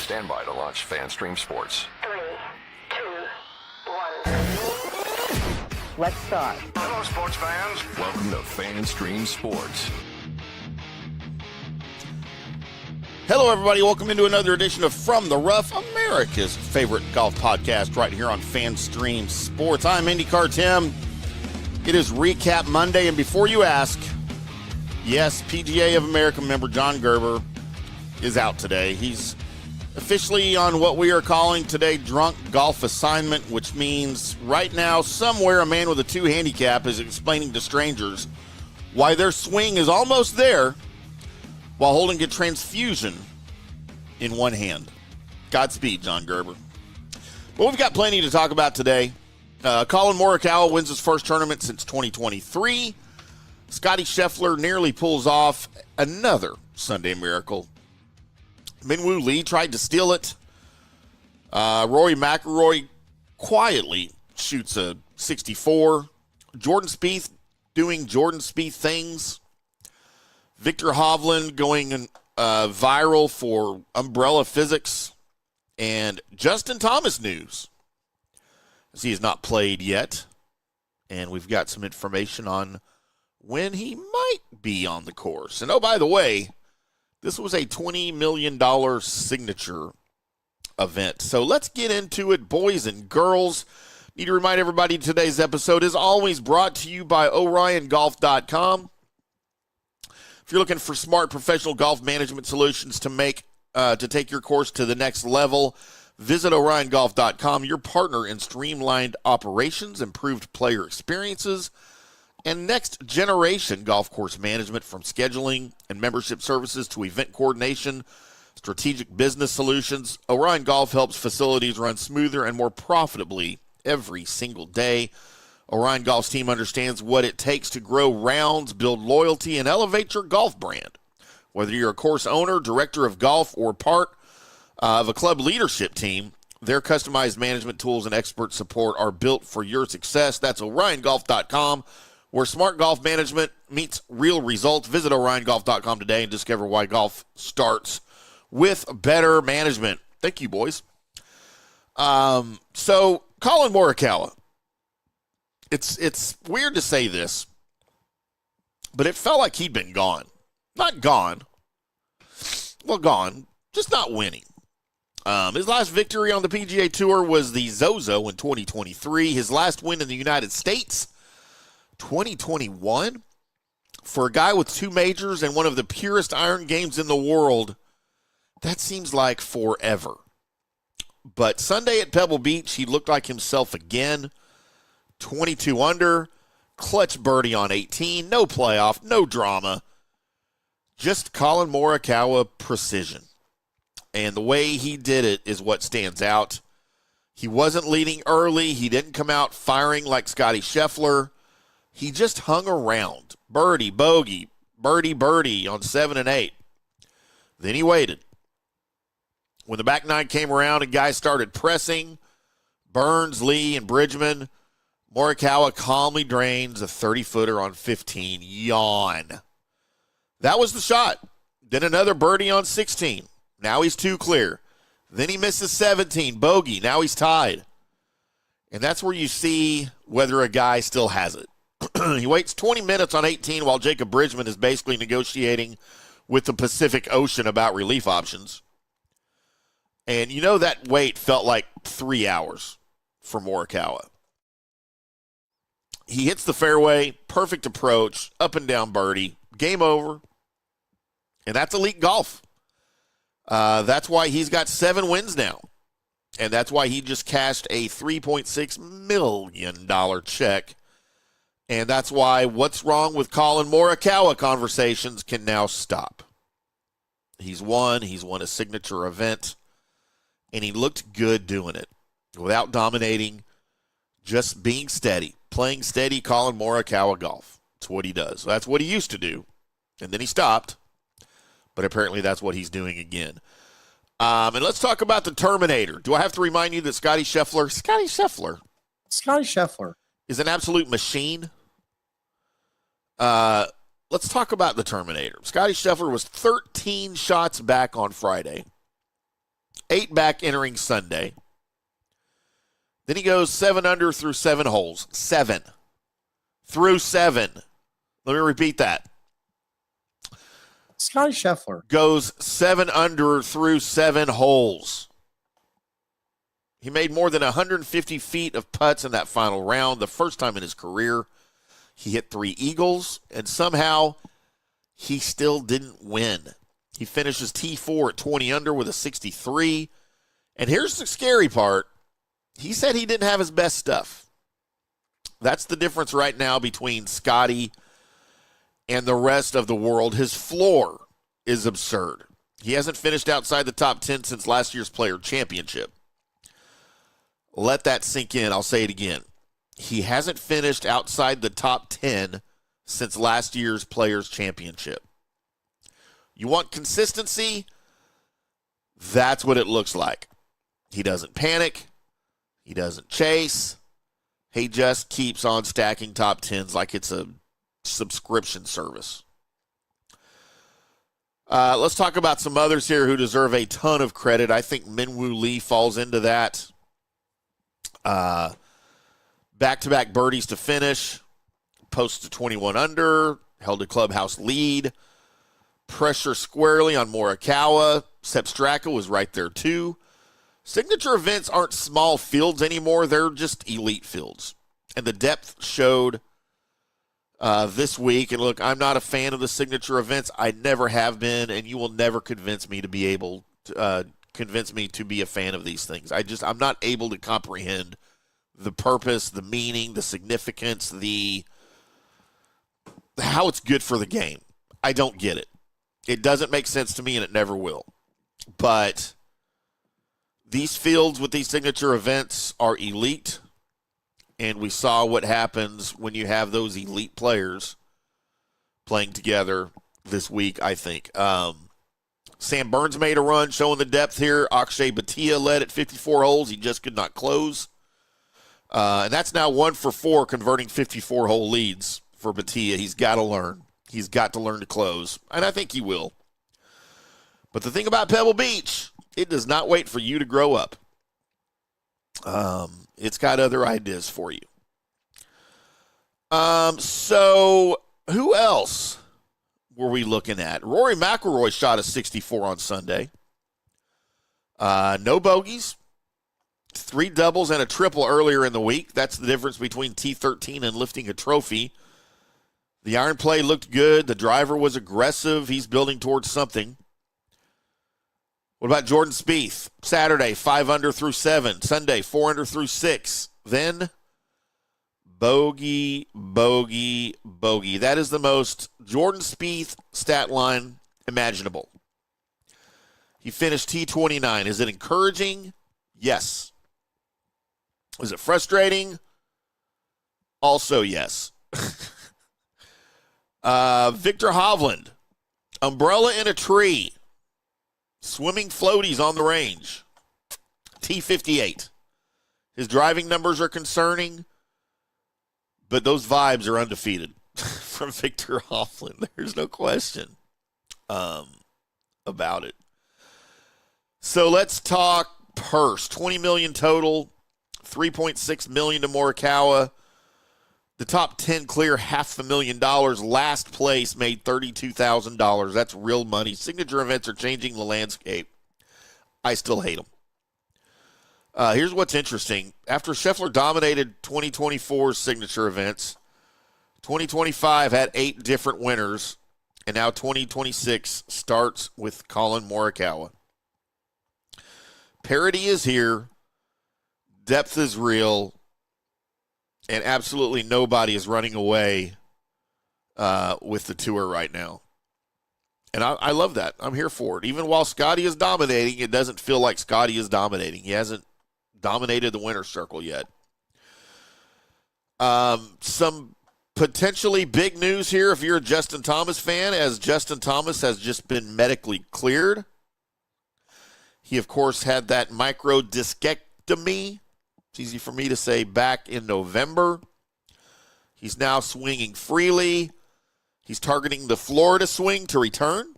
Stand by to launch FanStream Sports. 3, 2, 1. Let's start. Hello, sports fans. Welcome to FanStream Sports. Hello, everybody. Welcome into another edition of From the Rough, America's favorite golf podcast, right here on FanStream Sports. I'm IndyCar Tim. It is Recap Monday, and before you ask, yes, PGA of America member John Gerber is out today. He's officially on what we are calling today drunk golf assignment, which means right now somewhere a man with a 2 handicap is explaining to strangers why their swing is almost there while holding a transfusion in one hand. Godspeed, John Gerber. Well, we've got plenty to talk about today. Collin Morikawa wins his first tournament since 2023. Scottie Scheffler nearly pulls off another Sunday miracle. Minwoo Lee tried to steal it. Rory McIlroy quietly shoots a 64. Jordan Spieth doing Jordan Spieth things. Viktor Hovland going viral for umbrella physics. And Justin Thomas news, as he has not played yet. And we've got some information on when he might be on the course. And oh, by the way, this was a $20 million signature event. So let's get into it, boys and girls. Need to remind everybody today's episode is always brought to you by OrionGolf.com. If you're looking for smart professional golf management solutions to take your course to the next level, visit OrionGolf.com, your partner in streamlined operations, improved player experiences, and next-generation golf course management, from scheduling and membership services to event coordination, strategic business solutions. Orion Golf helps facilities run smoother and more profitably every single day. Orion Golf's team understands what it takes to grow rounds, build loyalty, and elevate your golf brand. Whether you're a course owner, director of golf, or part of a club leadership team, their customized management tools and expert support are built for your success. That's OrionGolf.com, where smart golf management meets real results. Visit OrionGolf.com today and discover why golf starts with better management. Thank you, boys. So, Collin Morikawa. It's weird to say this, but it felt like he'd been gone. Not gone. Well, gone. Just not winning. His last victory on the PGA Tour was the Zozo in 2023. His last win in the United States, 2021. For a guy with 2 majors and one of the purest iron games in the world, that seems like forever. But Sunday at Pebble Beach, he looked like himself again. 22 under, clutch birdie on 18, no playoff, no drama. Just Collin Morikawa precision. And the way he did it is what stands out. He wasn't leading early. He didn't come out firing like Scottie Scheffler. He just hung around. Birdie, bogey, birdie, birdie on 7 and 8. Then he waited. When the back 9 came around and guys started pressing, Burns, Lee, and Bridgman, Morikawa calmly drains a 30-footer on 15. Yawn. That was the shot. Then another birdie on 16. Now he's 2 clear. Then he misses 17. Bogey. Now he's tied. And that's where you see whether a guy still has it. He waits 20 minutes on 18 while Jacob Bridgman is basically negotiating with the Pacific Ocean about relief options. And you know that wait felt like 3 hours for Morikawa. He hits the fairway, perfect approach, up and down birdie, game over. And that's elite golf. That's why he's got 7 wins now. And that's why he just cashed a $3.6 million check. And that's why what's wrong with Collin Morikawa conversations can now stop. He's won a signature event, and he looked good doing it without dominating, just being steady, playing steady Collin Morikawa golf. That's what he does. That's what he used to do, and then he stopped, but apparently that's what he's doing again. And let's talk about the Terminator. Do I have to remind you that Scottie Scheffler is an absolute machine? Let's talk about the Terminator. Scottie Scheffler was 13 shots back on Friday. 8 back entering Sunday. Then he goes 7 under through 7 holes. 7. Through 7. Let me repeat that. Scottie Scheffler goes 7 under through 7 holes. He made more than 150 feet of putts in that final round, the first time in his career. He hit 3 eagles, and somehow he still didn't win. He finishes T4 at 20 under with a 63. And here's the scary part. He said he didn't have his best stuff. That's the difference right now between Scottie and the rest of the world. His floor is absurd. He hasn't finished outside the top 10 since last year's Player Championship. Let that sink in. I'll say it again. He hasn't finished outside the top 10 since last year's Players Championship. You want consistency? That's what it looks like. He doesn't panic. He doesn't chase. He just keeps on stacking top 10s like it's a subscription service. Let's talk about some others here who deserve a ton of credit. I think Minwoo Lee falls into that. Back-to-back birdies to finish. Posts to 21 under. Held a clubhouse lead. Pressure squarely on Morikawa. Sepp Straka was right there too. Signature events aren't small fields anymore. They're just elite fields. And the depth showed this week. And look, I'm not a fan of the signature events. I never have been, and you will never convince me to be able to convince me to be a fan of these things. I'm not able to comprehend the purpose, the meaning, the significance, how it's good for the game. I don't get it. It doesn't make sense to me, and it never will. But these fields with these signature events are elite, and we saw what happens when you have those elite players playing together this week, I think. Sam Burns made a run showing the depth here. Akshay Bhatia led at 54 holes. He just could not close. And that's now 1 for 4 converting 54-hole leads for Bhatia. He's got to learn. He's got to learn to close, and I think he will. But the thing about Pebble Beach, it does not wait for you to grow up. It's got other ideas for you. So who else were we looking at? Rory McIlroy shot a 64 on Sunday. No bogeys. 3 doubles and a triple earlier in the week. That's the difference between T13 and lifting a trophy. The iron play looked good. The driver was aggressive. He's building towards something. What about Jordan Spieth? Saturday, 5 under through 7. Sunday, 4 under through 6. Then, bogey, bogey, bogey. That is the most Jordan Spieth stat line imaginable. He finished T29. Is it encouraging? Yes. Is it frustrating? Also, yes. Viktor Hovland, umbrella in a tree. Swimming floaties on the range. T58. His driving numbers are concerning, but those vibes are undefeated from Viktor Hovland. There's no question about it. So let's talk purse. $20 million total, $3.6 million to Morikawa. The top 10 clear $500,000. Last place made $32,000. That's real money. Signature events are changing the landscape. I still hate them. Here's what's interesting. After Scheffler dominated 2024's signature events, 2025 had 8 different winners, and now 2026 starts with Collin Morikawa. Parity is here. Depth is real. And absolutely nobody is running away with the tour right now. And I love that. I'm here for it. Even while Scottie is dominating, it doesn't feel like Scottie is dominating. He hasn't dominated the winner's circle yet. Some potentially big news here if you're a Justin Thomas fan, as Justin Thomas has just been medically cleared. He, of course, had that microdiscectomy. It's easy for me to say back in November. He's now swinging freely. He's targeting the Florida swing to return.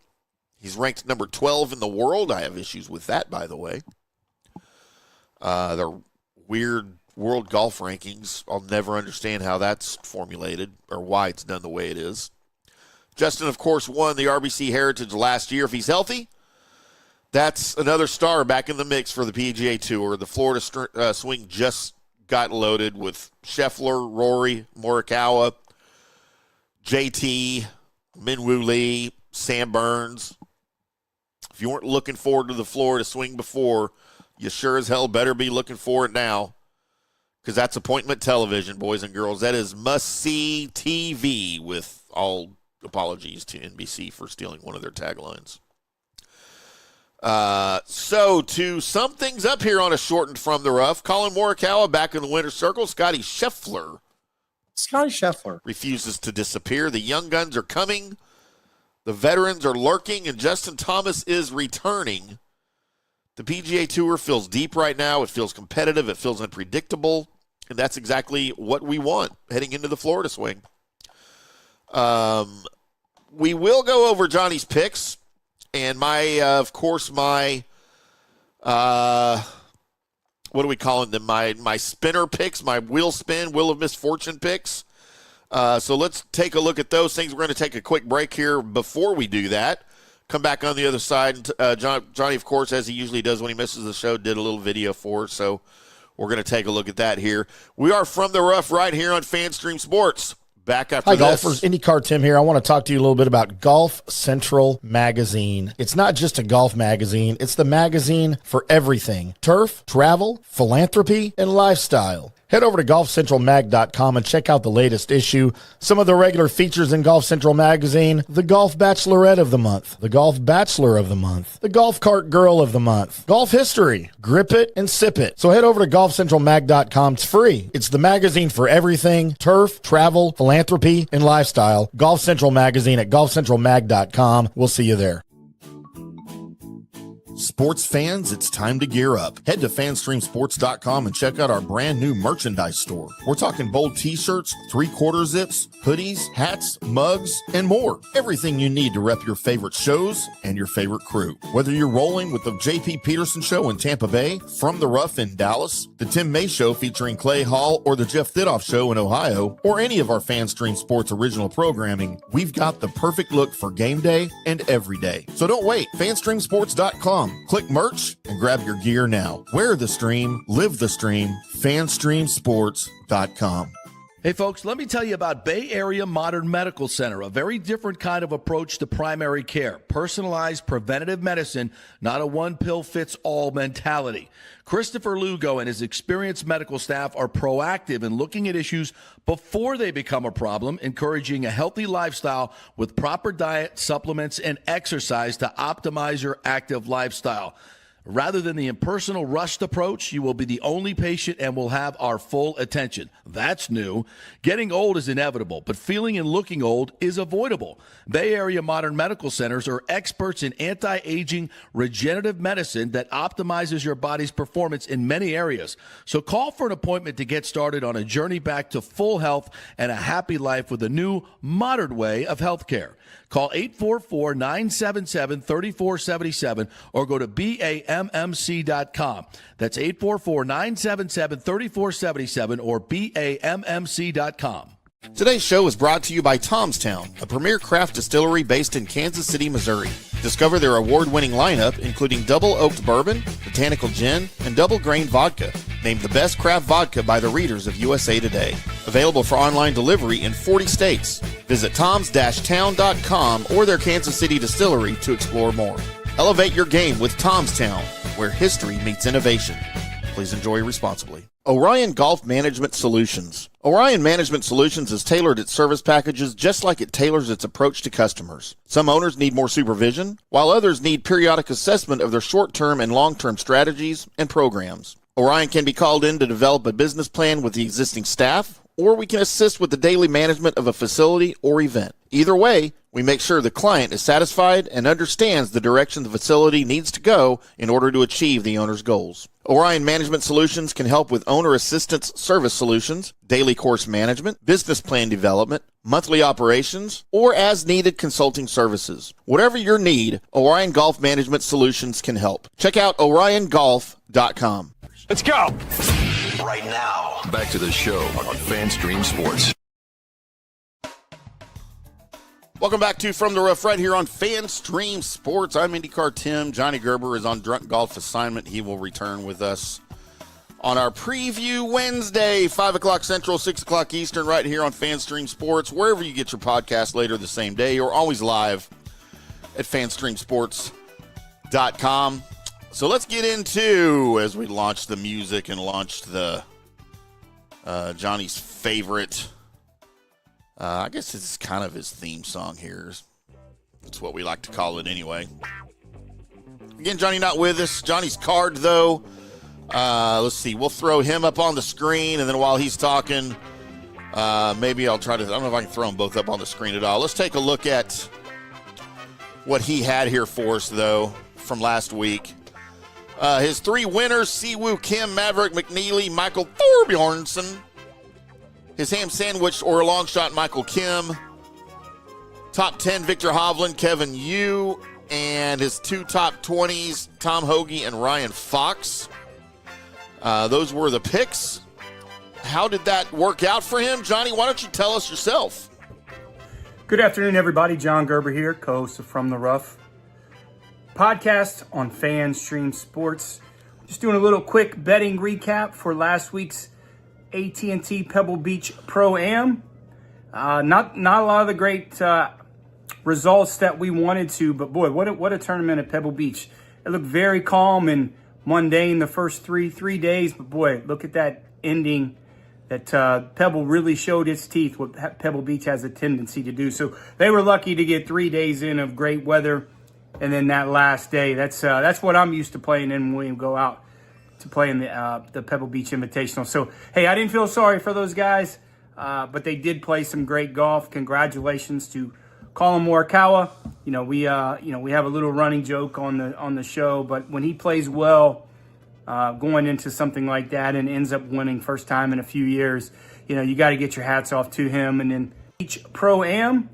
He's ranked number 12 in the world. I have issues with that, by the way. Their weird world golf rankings. I'll never understand how that's formulated or why it's done the way it is. Justin, of course, won the RBC Heritage last year. If he's healthy, that's another star back in the mix for the PGA Tour. The Florida swing just got loaded with Scheffler, Rory, Morikawa, JT, Minwoo Lee, Sam Burns. If you weren't looking forward to the Florida swing before, you sure as hell better be looking for it now, because that's appointment television, boys and girls. That is must-see TV, with all apologies to NBC for stealing one of their taglines. So to sum things up here on a shortened From the Rough, Collin Morikawa back in the winner's circle. Scottie Scheffler refuses to disappear. The young guns are coming. The veterans are lurking, and Justin Thomas is returning. The PGA Tour feels deep right now. It feels competitive. It feels unpredictable, and that's exactly what we want heading into the Florida swing. We will go over Johnny's picks and my what are we calling them? My spinner picks, my wheel of misfortune picks. So let's take a look at those things. We're going to take a quick break here before we do that. Come back on the other side. Johnny, of course, as he usually does when he misses the show, did a little video for us. So we're going to take a look at that here. We are From the Rough right here on FanStream Sports. Back after Hi, this. golfers. IndyCar Tim here. I want to talk to you a little bit about Golf Central Magazine. It's not just a golf magazine. It's the magazine for everything: turf, travel, philanthropy, and lifestyle. Head over to golfcentralmag.com and check out the latest issue. Some of the regular features in Golf Central Magazine: the Golf Bachelorette of the Month, the Golf Bachelor of the Month, the Golf Cart Girl of the Month, Golf History, Grip It and Sip It. So head over to golfcentralmag.com. It's free. It's the magazine for everything: turf, travel, philanthropy, and lifestyle. Golf Central Magazine at golfcentralmag.com. We'll see you there. Sports fans, it's time to gear up. Head to fanstreamsports.com and check out our brand new merchandise store. We're talking bold t-shirts, 3/4 zips, hoodies, hats, mugs, and more. Everything you need to rep your favorite shows and your favorite crew. Whether you're rolling with the J.P. Peterson Show in Tampa Bay, From the Rough in Dallas, the Tim May Show featuring Clay Hall, or the Jeff Thidoff Show in Ohio, or any of our FanStream Sports original programming, we've got the perfect look for game day and every day. So don't wait. fanstreamsports.com. Click merch and grab your gear now. Wear the stream, live the stream, fanstreamsports.com. Hey folks, let me tell you about Bay Area Modern Medical Center, a very different kind of approach to primary care. Personalized preventative medicine, not a one-pill-fits-all mentality. Christopher Lugo and his experienced medical staff are proactive in looking at issues before they become a problem, encouraging a healthy lifestyle with proper diet, supplements, and exercise to optimize your active lifestyle. Rather than the impersonal, rushed approach, you will be the only patient and will have our full attention. That's new. Getting old is inevitable, but feeling and looking old is avoidable. Bay Area Modern Medical Centers are experts in anti-aging regenerative medicine that optimizes your body's performance in many areas. So call for an appointment to get started on a journey back to full health and a happy life with a new, modern way of healthcare. Call 844-977-3477 or go to BAMMC.com. That's 844-977-3477 or BAMMC.com. Today's show is brought to you by Tomstown, a premier craft distillery based in Kansas City, Missouri. Discover their award-winning lineup, including double oaked bourbon, botanical gin, and double grain vodka. Named the best craft vodka by the readers of USA Today. Available for online delivery in 40 states. Visit toms-town.com or their Kansas City distillery to explore more. Elevate your game with Tomstown, where history meets innovation. Please enjoy responsibly. Orion Golf Management Solutions. Orion Management Solutions has tailored its service packages just like it tailors its approach to customers. Some owners need more supervision, while others need periodic assessment of their short-term and long-term strategies and programs. Orion can be called in to develop a business plan with the existing staff, or we can assist with the daily management of a facility or event. Either way, we make sure the client is satisfied and understands the direction the facility needs to go in order to achieve the owner's goals. Orion Management Solutions can help with owner assistance service solutions, daily course management, business plan development, monthly operations, or as-needed consulting services. Whatever your need, Orion Golf Management Solutions can help. Check out oriongolf.com. Let's go. Right now. Back to the show on FanStream Sports. Welcome back to From the Rough right here on FanStream Sports. I'm IndyCar Tim. Johnny Gerber is on drunk golf assignment. He will return with us on our preview Wednesday, 5 o'clock Central, 6 o'clock Eastern, right here on FanStream Sports, wherever you get your podcast later the same day, or always live at FanStreamSports.com. So let's get into, as we launch the music and launched the Johnny's favorite, I guess it's kind of his theme song here. That's what we like to call it anyway. Again, Johnny not with us. Johnny's card, though. Let's see. We'll throw him up on the screen, and then while he's talking, maybe I'll try to – I don't know if I can throw them both up on the screen at all. Let's take a look at what he had here for us, though, from last week. His three winners, Siwoo Kim, Maverick McNeely, Michael Thorbjornsen. His ham sandwich or a long shot, Michael Kim. Top 10, Viktor Hovland, Kevin Yu. And his two top 20s, Tom Hoagie and Ryan Fox. Those were the picks. How did that work out for him? Johnny, why don't you tell us yourself? Good afternoon, everybody. John Gerber here, co-host of From the Rough podcast on FanStream Sports. Just doing a little quick betting recap for last week's AT&T Pebble Beach Pro-Am. Not a lot of the great results that we wanted to, but boy, what a tournament at Pebble Beach. It looked very calm and mundane the first three days, but boy, look at that ending. That Pebble really showed its teeth, what Pebble Beach has a tendency to do. So they were lucky to get 3 days in of great weather, and then that last day. That's what I'm used to playing in when we go out to play in the Pebble Beach Invitational. So, hey, I didn't feel sorry for those guys, but they did play some great golf. Congratulations to Collin Morikawa. We have a little running joke on the show, but when he plays well, going into something like that and ends up winning first time in a few years, you got to get your hats off to him. And then each Pro-Am.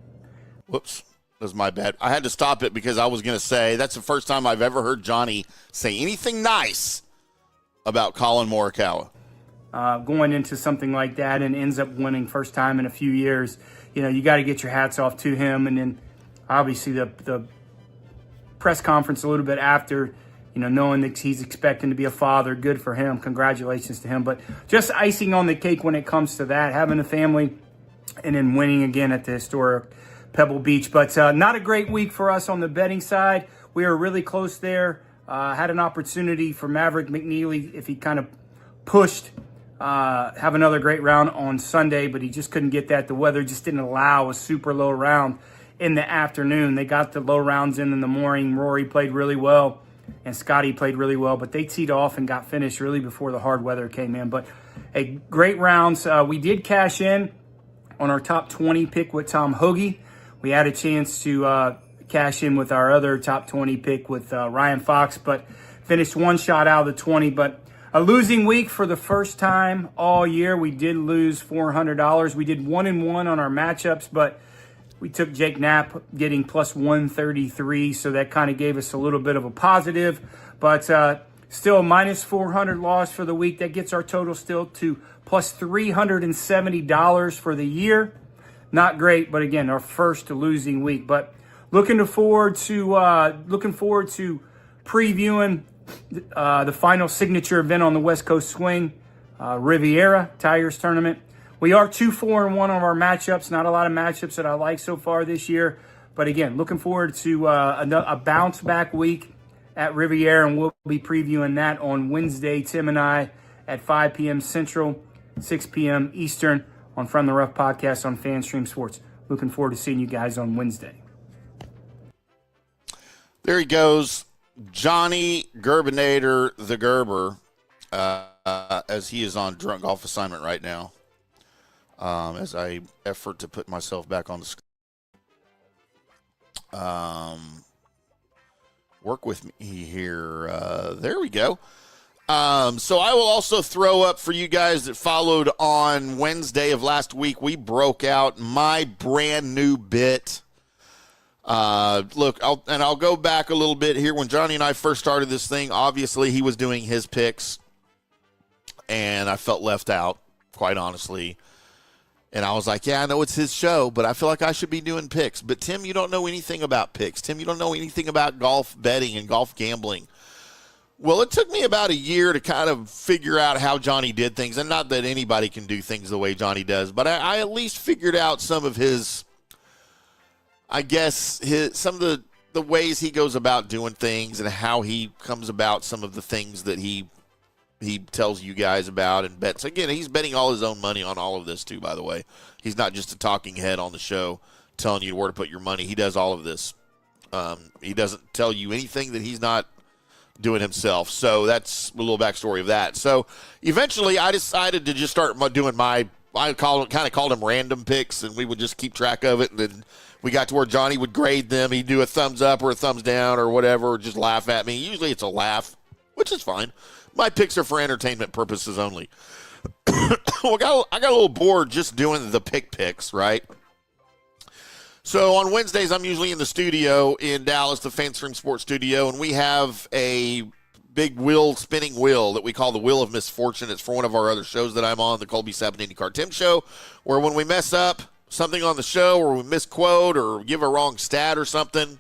Whoops. That was my bad. I had to stop it because I was going to say that's the first time I've ever heard Johnny say anything nice about Collin Morikawa. Going into something like that and ends up winning first time in a few years, you got to get your hats off to him. And then obviously the press conference a little bit after, knowing that he's expecting to be a father, good for him. Congratulations to him. But just icing on the cake when it comes to that, having a family and then winning again at the historic Pebble Beach. But not a great week for us on the betting side. We were really close there. Had an opportunity for Maverick McNeely if he kind of pushed, have another great round on Sunday, but he just couldn't get that. The weather just didn't allow a super low round in the afternoon. They got the low rounds in the morning. Rory played really well, and Scottie played really well, but they teed off and got finished really before the hard weather came in. But hey, great rounds. We did cash in on our top 20 pick with Tom Hoagie. We had a chance to cash in with our other top 20 pick with Ryan Fox, but finished one shot out of the 20. But a losing week for the first time all year. We did lose $400. We did 1-1 on our matchups, but we took Jake Knapp getting plus 133, so that kind of gave us a little bit of a positive. But still, minus 400 loss for the week. That gets our total still to plus $370 for the year. Not great, but again, our first losing week. But looking forward to previewing the final signature event on the West Coast Swing, Riviera Tigers Tournament. We are 2-4-1 on our matchups. Not a lot of matchups that I like so far this year, but again, looking forward to a bounce back week at Riviera, and we'll be previewing that on Wednesday. Tim and I at 5 p.m. Central, 6 p.m. Eastern on From the Rough podcast on FanStream Sports. Looking forward to seeing you guys on Wednesday. There he goes, Johnny Gerbinator the Gerber, as he is on drunk golf assignment right now. As I effort to put myself back on the screen. Work with me here. There we go. So I will also throw up for you guys that followed on Wednesday of last week. We broke out my brand new bit. Look, I'll go back a little bit here. When Johnny and I first started this thing, obviously he was doing his picks. and I felt left out, quite honestly. And I was like, yeah, I know it's his show, but I feel like I should be doing picks. But, Tim, you don't know anything about picks. Tim, you don't know anything about golf betting and golf gambling. Well, it took me about a year to kind of figure out how Johnny did things. And not that anybody can do things the way Johnny does, but I at least figured out some of his, I guess, some of the ways he goes about doing things and how he comes about some of the things that he tells you guys about and bets. Again, he's betting all his own money on all of this, too, by the way. He's not just a talking head on the show telling you where to put your money. He does all of this. He doesn't tell you anything that he's not doing himself. So that's a little backstory of that. So eventually I decided to just start doing I kind of called them random picks, and we would just keep track of it. And then we got to where Johnny would grade them. He'd do a thumbs up or a thumbs down or whatever, or just laugh at me. Usually it's a laugh, which is fine. My picks are for entertainment purposes only. Well, I got a little bored just doing the picks, right? So on Wednesdays, I'm usually in the studio in Dallas, the FanStream Sports Studio, and we have a big spinning wheel that we call the Wheel of Misfortune. It's for one of our other shows that I'm on, the Colby Sapp and IndyCar Tim Show, where when we mess up something on the show or we misquote or give a wrong stat or something,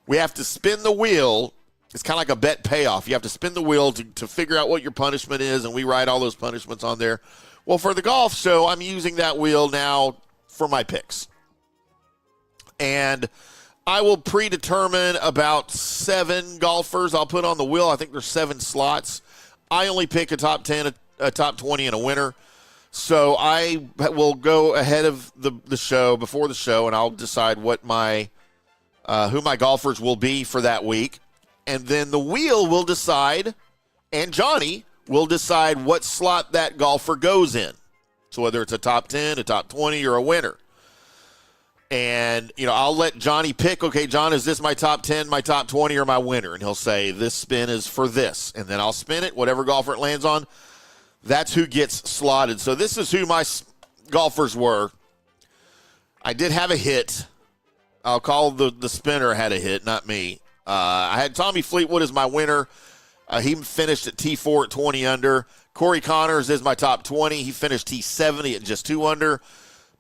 we have to spin the wheel. It's kind of like a bet payoff. You have to spin the wheel to figure out what your punishment is, and we write all those punishments on there. Well, for the golf show, I'm using that wheel now for my picks. And I will predetermine about 7 golfers I'll put on the wheel. I think there's 7 slots. I only pick a top 10, a top 20, and a winner. So I will go ahead of the show, before the show, and I'll decide what who my golfers will be for that week. And then the wheel will decide, and Johnny will decide what slot that golfer goes in. So whether it's a top 10, a top 20, or a winner. And, I'll let Johnny pick, okay, John, is this my top 10, my top 20, or my winner? And he'll say, this spin is for this. And then I'll spin it, whatever golfer it lands on, that's who gets slotted. So this is who my golfers were. I did have a hit. I'll call the spinner had a hit, not me. I had Tommy Fleetwood as my winner. He finished at T4 at 20 under. Corey Connors is my top 20. He finished T70 at just 2 under.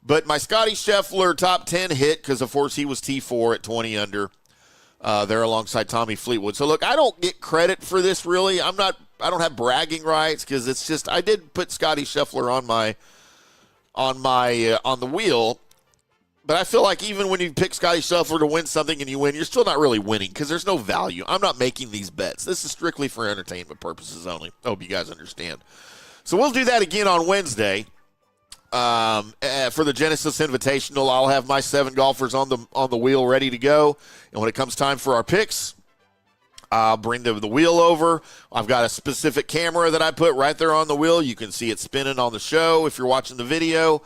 But my Scottie Scheffler top 10 hit because, of course, he was T4 at 20 under there alongside Tommy Fleetwood. So, look, I don't get credit for this, really. I don't have bragging rights because it's just I did put Scottie Scheffler on the wheel. But I feel like even when you pick Scottie Scheffler to win something and you win, you're still not really winning because there's no value. I'm not making these bets. This is strictly for entertainment purposes only. I hope you guys understand. So we'll do that again on Wednesday. For the Genesis Invitational, I'll have my 7 golfers on the wheel ready to go. And when it comes time for our picks, I'll bring the wheel over. I've got a specific camera that I put right there on the wheel. You can see it spinning on the show if you're watching the video.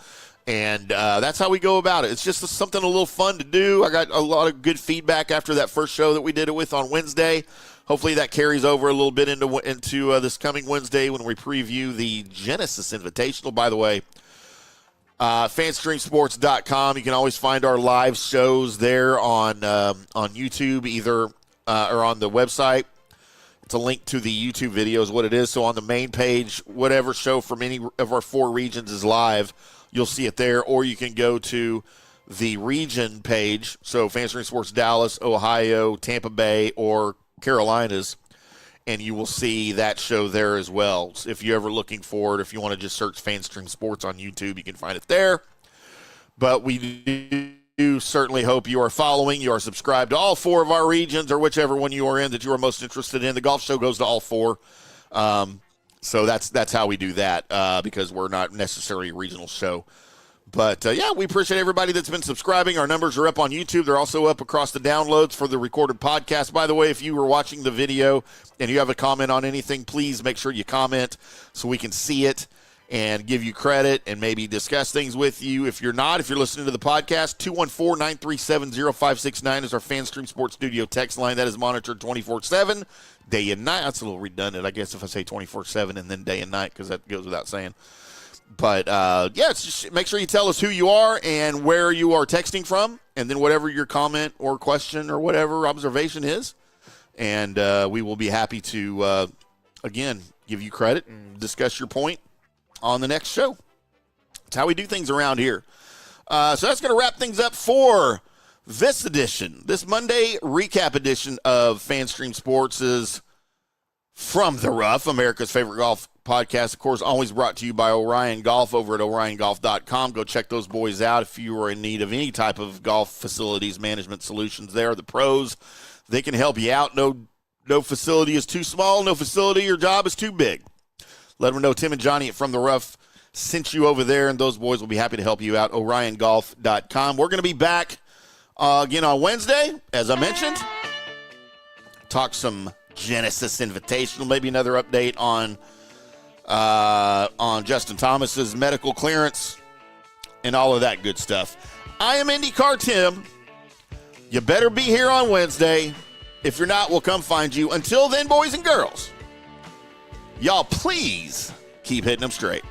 And that's how we go about it. It's just something a little fun to do. I got a lot of good feedback after that first show that we did it with on Wednesday. Hopefully that carries over a little bit into this coming Wednesday when we preview the Genesis Invitational. By the way, fanstreamsports.com. You can always find our live shows there on YouTube, either or on the website. It's a link to the YouTube video is what it is. So on the main page, whatever show from any of our 4 regions is live, you'll see it there, or you can go to the region page, so FanStream Sports Dallas, Ohio, Tampa Bay, or Carolinas, and you will see that show there as well. So if you're ever looking for it, if you want to just search FanStream Sports on YouTube, you can find it there. But we do certainly hope you are following, you are subscribed to all 4 of our regions, or whichever one you are in that you are most interested in. The golf show goes to all 4. So that's how we do that because we're not necessarily a regional show. But, yeah, we appreciate everybody that's been subscribing. Our numbers are up on YouTube. They're also up across the downloads for the recorded podcast. By the way, if you were watching the video and you have a comment on anything, please make sure you comment so we can see it and give you credit and maybe discuss things with you. If you're listening to the podcast, 214-937-0569 is our FanStream Sports Studio text line. That is monitored 24/7, day and night. That's a little redundant, I guess, if I say 24/7 and then day and night because that goes without saying. But, just make sure you tell us who you are and where you are texting from, and then whatever your comment or question or whatever observation is. And we will be happy to, again, give you credit and discuss your point on the next show. That's how we do things around here. So that's going to wrap things up for this edition, this Monday recap edition of FanStream Sports' is From the Rough, America's favorite golf podcast. Of course, always brought to you by Orion Golf over at oriongolf.com. Go check those boys out if you are in need of any type of golf facilities management solutions. They're the pros. They can help you out. No facility is too small. No facility or job is too big. Let them know Tim and Johnny at From the Rough sent you over there, and those boys will be happy to help you out. oriongolf.com. We're going to be back again on Wednesday, as I mentioned. Talk some Genesis Invitational, maybe another update on Justin Thomas's medical clearance and all of that good stuff. I am IndyCar Tim. You better be here on Wednesday. If you're not, we'll come find you. Until then, boys and girls, y'all please keep hitting them straight.